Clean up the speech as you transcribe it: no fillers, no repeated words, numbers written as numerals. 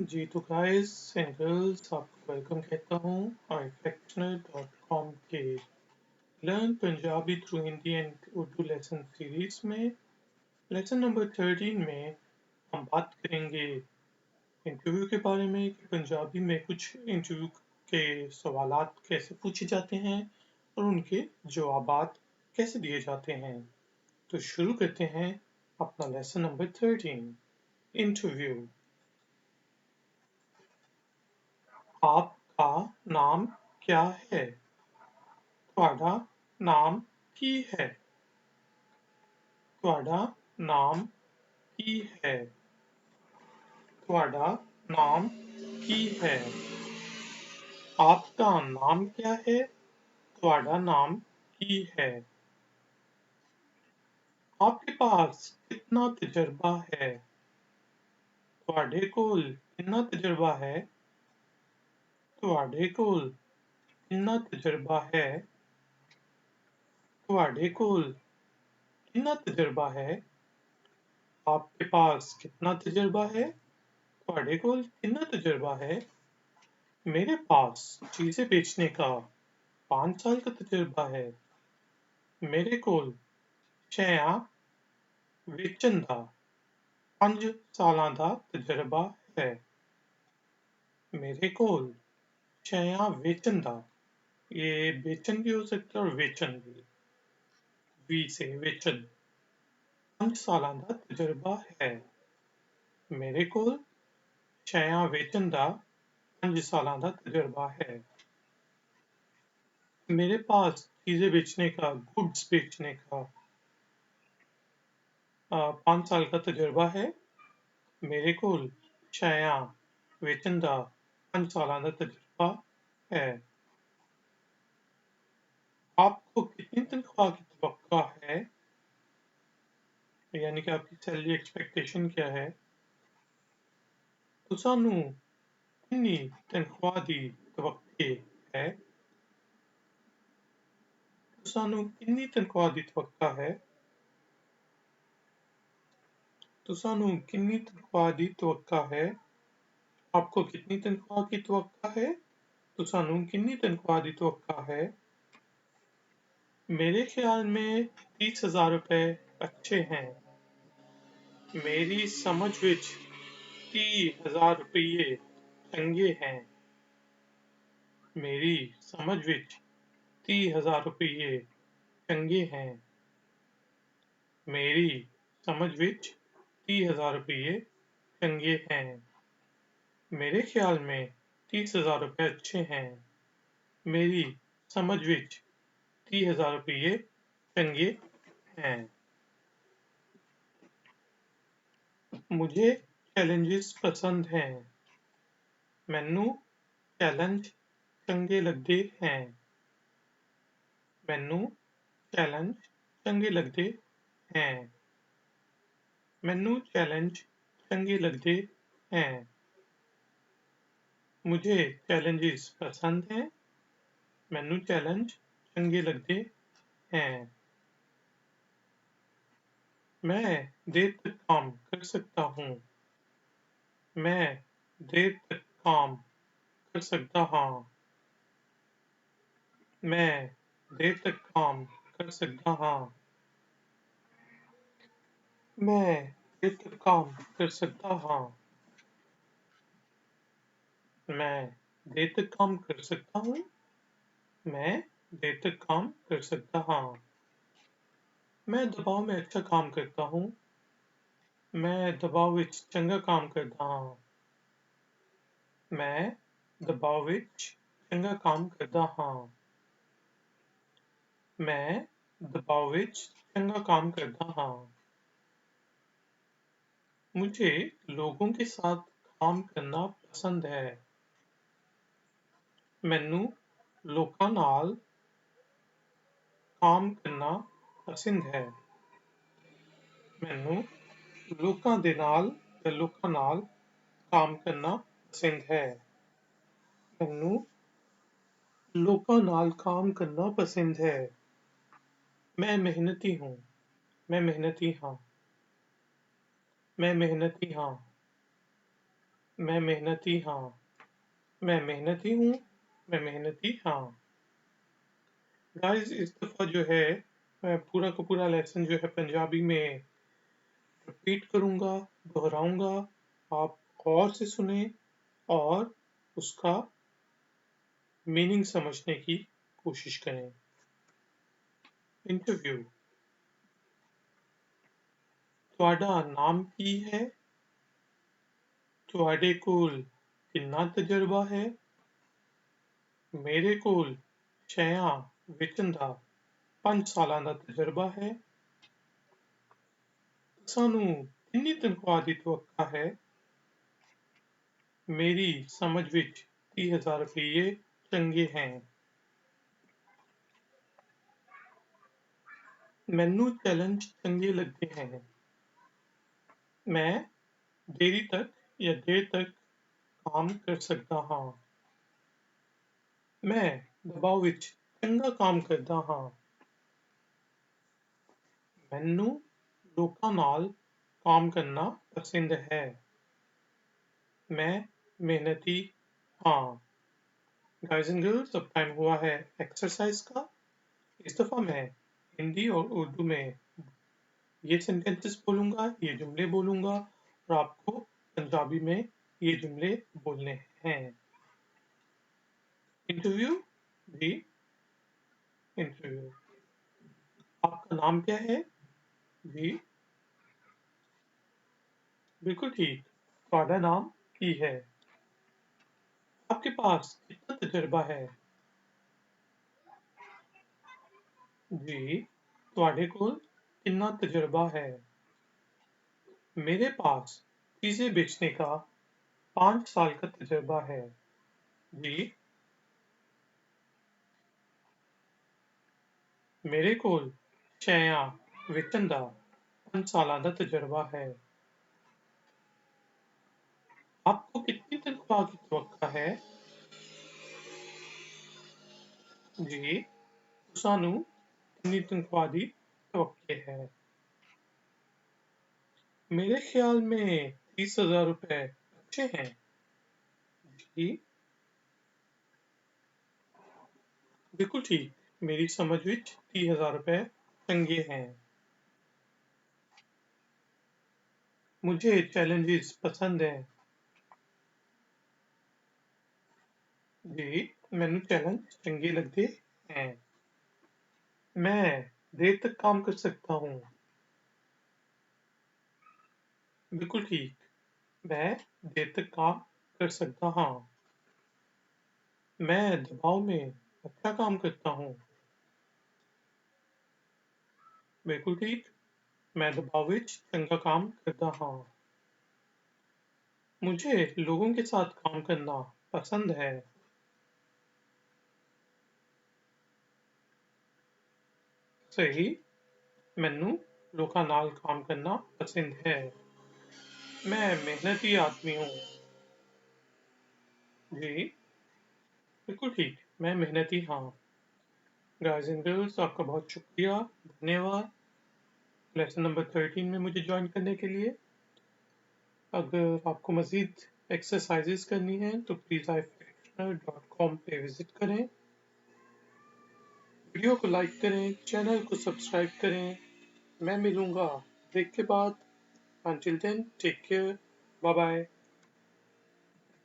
जी तो guys and girls आपको welcome कहता हूँ ifactner.com के learn Punjabi through Hindi and Urdu lesson series में लेसन नंबर 13 में हम बात करेंगे इंटरव्यू के बारे में कि पंजाबी में कुछ इंटरव्यू के सवालात कैसे पूछे जाते हैं और उनके जवाबात कैसे दिए जाते हैं। तो शुरू करते हैं अपना लेसन नंबर 13 इंटरव्यू। आपका नाम क्या है? ਤੁਹਾਡਾ ਨਾਮ ਕੀ ਹੈ? ਤੁਹਾਡਾ ਨਾਮ ਕੀ ਹੈ? ਤੁਹਾਡਾ ਨਾਮ ਕੀ ਹੈ? आपका नाम क्या है? ਤੁਹਾਡਾ नाम ਕੀ है? आपके पास कितना तजर्बा है? ਤੁਹਾਡੇ ਕੋਲ ਕਿੰਨਾ ਤਜਰਬਾ ਹੈ? ਤੁਹਾਡੇ ਕੋਲ ਕਿੰਨਾ ਤਜਰਬਾ ਹੈ? ਤੁਹਾਡੇ ਕੋਲ कितना तजर्बा है? आपके पास कितना तजर्बा है? ਤੁਹਾਡੇ ਕੋਲ कितना तजर्बा है? मेरे पास चीजें बेचने का 5 साल का तजर्बा है। मेरे ਕੋਲ ਸ਼ੈਆਂ ਵੇਚਣ ਦਾ 5 ਸਾਲਾਂ ਦਾ ਤਜਰਬਾ ਹੈ। मेरे ਕੋਲ ਸ਼ੈਆਂ ਵੇਚਣ ਦਾ, ये बेचन भी हो सकता है और वेचन भी, वी से वेचन, 5 ਸਾਲਾਂ ਦਾ ਤਜਰਬਾ ਹੈ। मेरे ਕੋਲ ਸ਼ੈਆਂ ਵੇਚਣ ਦਾ 5 ਸਾਲਾਂ ਦਾ तजर्बा है। मेरे पास चीजें बेचने का, गुड्स बेचने का 5 साल का तजर्बा है। मेरे ਕੋਲ ਸ਼ੈਆਂ ਵੇਚਣ ਦਾ 5 ਸਾਲਾਂ ਦਾ तजर्बा है। आपको कितनी तनख्वाह की तवक्का है? यानी कि आपकी सैलरी एक्सपेक्टेशन क्या है? तुसानू कितनी तनख्वाह दी तवक्के है? तुसानू कितनी तनख्वाह दी तवक्का है? तुसानू कितनी तनख्वाह दी तवक्का है? आपको कितनी तनख्वाह की तवक्का है? तुसानू कितनी तनख्वाह दी तवक्का है? मेरे ख्याल में 30,000 रुपए अच्छे हैं। मेरी समझ विच 30,000 रुपये चंगे हैं। मेरी समझ विच 30,000 रुपये चंगे हैं। मेरी समझ विच 30,000 रुपये चंगे हैं। मेरे ख्याल में 30,000 रुपये अच्छे हैं। मेरी समझ विच 30,000 रुपये चंगे हैं। मुझे चैलेंजेस पसंद हैं। मैनू चैलेंज चंगे लगते हैं। मैनू चैलेंज चंगे लगते हैं। मैनू चैलेंज चंगे लगते हैं। मुझे चैलेंजेस पसंद हैं। मैनू चैलेंज चंगे लगते हैं। मैं देर तक काम कर सकता हूँ। मैं देर तक काम कर सकता हूँ। मैं देर तक काम कर सकता हूँ। मैं देर तक काम कर सकता हूँ। मैं देर तक काम कर सकता हूँ। मैं देर तक काम कर सकता हूँ। मैं दबाव में अच्छा काम करता हूँ। मैं दबाव विच चंगा काम करता हूँ। मैं दबाव विच चंगा काम करता हूँ। मैं दबाव विच चंगा काम करता हूँ। मुझे लोगों के साथ काम करना पसंद है। मैनू लोकां नाल काम करना पसंद है। मैनू लोकां दे नाल ते लोकां नाल काम करना पसंद है। मैनू लोकां नाल काम करना पसंद है। मैं मेहनती हूँ। मैं मेहनती हाँ। मैं मेहनती हाँ। میں محنتی ہاں. میں محنتی ہوں. میں محنتی ہاں. گائز اس دفعہ جو ہے میں پورا کا پورا لیسن جو ہے پنجابی میں ریپیٹ کروں گا، دہراؤں گا. آپ غور سے سنیں اور اس کا میننگ سمجھنے کی کوشش کریں. انٹرویو. تہاڈا نام کی ہے؟ تہاڈے کول کنا تجربہ ہے؟ میرے کول چھیاں وچن دا 5 سالاں دا تجربہ ہے. سانوں کنی تنخواہ دی توقع ہے؟ میری سمجھ وچ 30,000 روپیے چنگے ہیں. مینوں چیلنج چنگے لگتے ہیں. میں دیری تک یا دیر تک کام کر سکتا ہاں. میں دباؤ وچ چنگا کام کردا ہاں. مینوں لوکاں نال کام کرنا پسند ہے. میں محنتی ہاں. گائز اینڈ گرلز اب ٹائم ہوا ہے ایکسرسائز کا. اس دفعہ میں ہندی اور اردو میں یہ سینٹینسز بولوں گا، یہ جملے بولوں گا اور آپ کو پنجابی میں یہ جملے بولنے ہیں. انٹرویو. جی انٹرویو. آپ کا نام کیا ہے؟ جی بالکل ٹھیک. تہاڈا نام کی ہے؟ آپ کے پاس کتنا تجربہ ہے؟ جی تہاڈے کول کنا تجربہ ہے؟ میرے پاس چیزیں بیچنے کا 5 سال کا تجربہ ہے. جی میرے کول چھیاں وچن دا 5 سالاں دا تجربہ ہے. آپ کو کتنی تنخواہ کی توقع ہے؟ جی سانوں کنی تنخواہ دی توقع ہے. میرے خیال میں 30,000 روپے اچھے ہیں. جی بالکل ٹھیک. میری سمجھ وچ 30,000 روپے چنگے ہیں. مجھے چیلنجز پسند ہیں. جی مینوں چیلنج چنگے لگتے ہیں. میں دیر تک کام کر سکتا ہوں. بالکل ٹھیک. میں دیر تک کام کر سکتا ہاں. میں دباؤ میں اچھا کام کرتا ہوں. بالکل ٹھیک. میں دباؤ وچ چنگا کام کردا ہاں. مجھے لوگوں کے ساتھ کام کرنا پسند ہے. صحیح. مینوں لوکاں نال کام کرنا پسند ہے. میں محنتی آدمی ہوں. جی بالکل ٹھیک. میں محنتی ہاں. گائز اینڈ گرلز آپ کا بہت شکریہ. دھنیہ واد. لیسن نمبر 13 میں مجھے جوائن کرنے کے لیے. اگر آپ کو مزید ایکسرسائزز کرنی ہے تو پلیز ifactner.com پہ وزٹ کریں. ویڈیو کو لائک کریں، چینل کو سبسکرائب کریں. میں ملوں گا بریک کے بعد. Until then, take care. Bye bye.